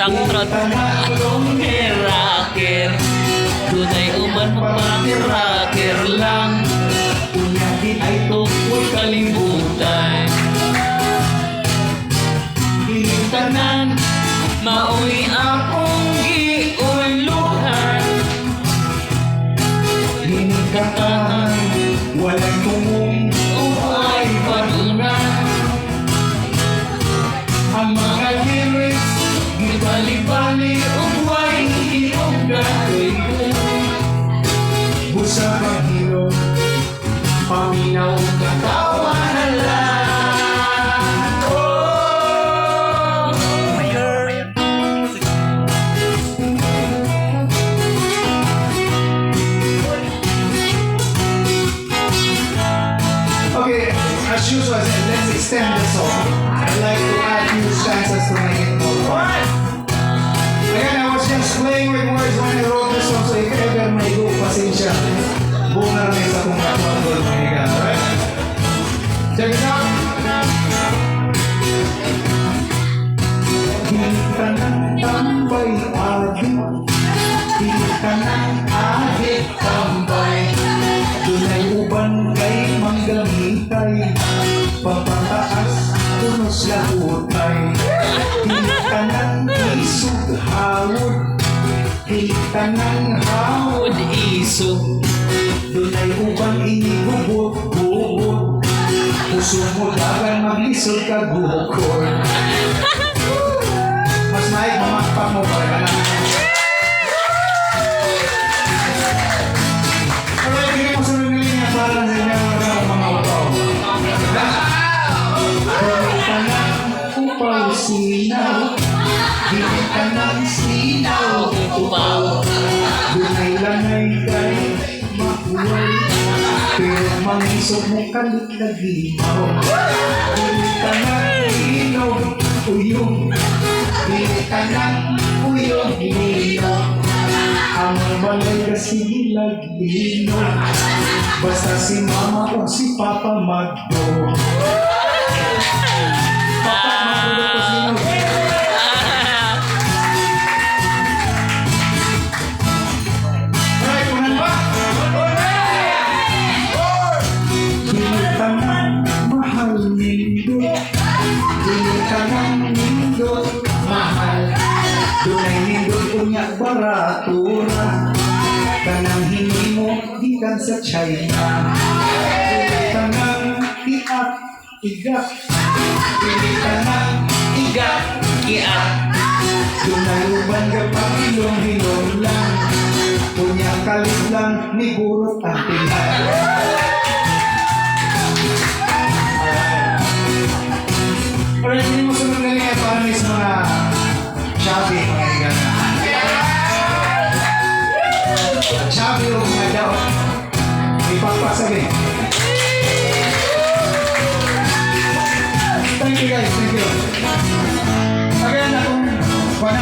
Lang trot. Rocker. Tunay uman rocker lang. Unyagin ay tukol kalimutan. Tanan, maui akong giuluhan. Hinigatan, walang tungong uway padunan. Ang mga lyrics, gibali-bali, uway hinugan. Busa maghilo, paminaw katawanan lang. As usual, let's extend the song. I'd like to add few stanzas to make it more fun. Again, I was just playing with words when I wrote this song, so if ever may go, pasensya. Buong na rin sa kung kakawagod mga higa. Alright? Check it out. Di ka ng tambay, adik. Di ka ng adik, tambay. Dunay uban kay manggamitay. Papataas, tunos lahutay. Di ka ng isog hawod. Di ka ng hawod isog. Dunay uban inigubot-bubot. Puso mo dagan maglisod ka bukod. Mas naik mamakpak mo pa ka lang. Alright, hindi mo sunod na linya para sa inyo mga upaw. Hindi ka ng upaw sinaw. Hindi ka ng sinaw upaw. Dunay langay kay makuway. Pero mangisog mo kalit na gimaw. Hindi ka ng inog uyong. Hindi ka ng uyong inog. Ang balay kasi hilag-ino. Basta si mama o si papa magdo. Papa magdo ko sino. Alright, unan ba? Hindi ka ng mahal nindot. Hindi ka ng nindot mahal. Dunay nindot unya baratura. Kanang hindi mo gikan sa China. Hindi ka ng iat, igat. Hindi ka ng igat, iat. Dunay uban ka pangilong-hilong lang. Unya kalit lang ni burot ang pinay. Alright, hindi mo sunod na niya para mismo na Shabby, mga higan. Shabby o mga daw. Ipagpasabi. Thank you guys, thank you. Again, akong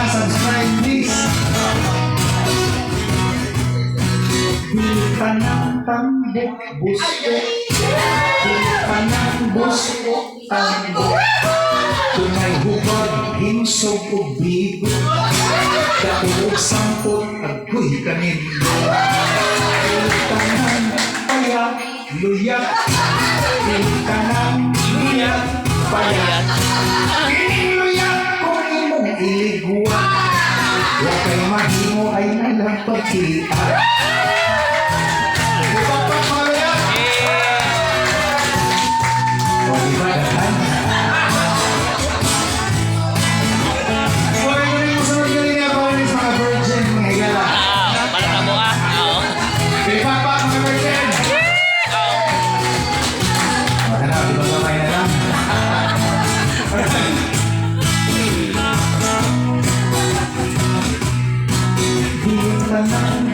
subscribe please. Di ka ng tambok, busko. Di ka ng busko, tambok. Tunay hubad, hinsog o bigo. Datulog sampot, agoy kanindo. Di ka ng payat, luyat. Di ka ng luyat, payat. Iniluyat kung imong iligwa. Wakay mahimo ay nalang pagkita. Ipapak malayat. O diba dahan?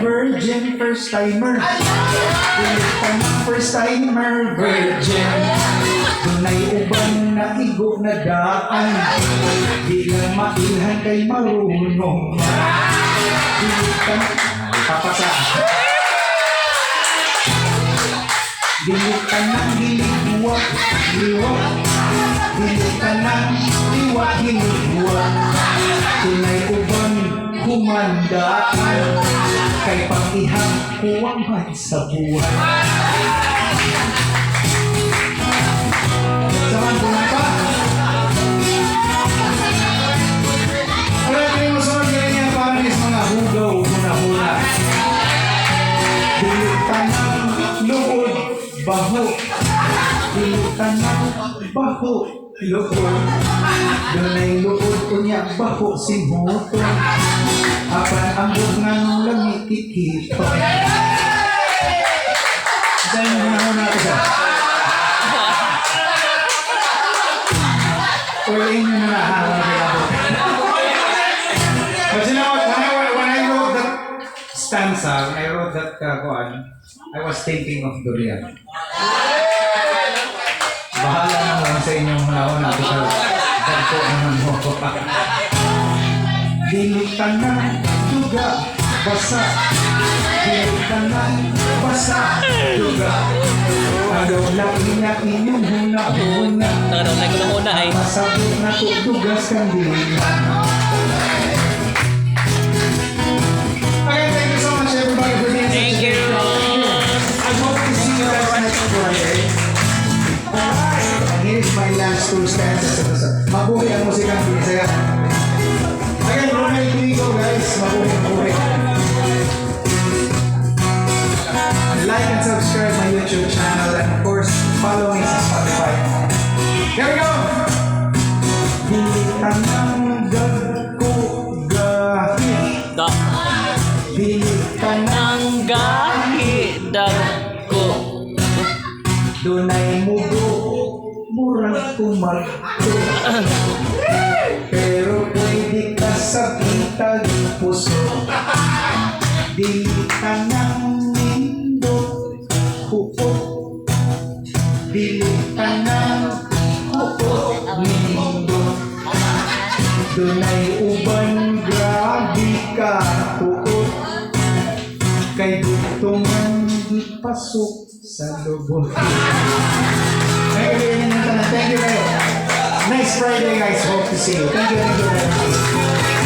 Virgin, first timer. First timer, virgin. Tunay uban na igo na daan. Di lang mailhan kay marunong. Papasa. Dilit ka ng hiligwak, liwak. Dilit ka ng liwak, hiligwak. Tunay uban humandaan kay pag-ihang kuwangan sa buhay. Saman ko na pa. Alright, kayo masunod ganyan niya para sa mga hugaw huna-huna. Dilitan ng luod, baho. Dilitan ng baho, luod. Doon ay luod ko niya, baho, simuton. Apan ang bunga ng lamig kikito. Dahil na natin siya. Uliin nyo na hawak na ako. But you know what, when I wrote that stanza, when I wrote that kakuan, I was thinking of durian. Bahala naman sa inyong nauna because dagko naman mo. Dilitan ng duga, basa. Dilitan ng basa, duga. Agaw na inyong huna-huna. Nakaramay ko ng una ay. Masabot na tutugas kang dilitan. Okay, thank you so much everybody for being Thank you. I hope to see you guys next Friday. And here's my last two stanzas. Mabuhay ang musikang Bisaya. Again, Romel Pico guys, mabuhay. Like and subscribe my YouTube channel and of course, follow me sa Spotify. Here we go! Dilitan ng gagko gahi. Da. Dilitan ng Ang gahi dagko. dunay mugo, murag kumarto. Pero pwede ka sa kitag puso. Dilitan ng nindot, hukot. Dilitan ng hukot, nindot. Dunay uban, grabe ka, hukot. Kay gutungan, ipasok sa lubot. Thank you, guys. Nice Friday, guys. Hope to see you. Thank you.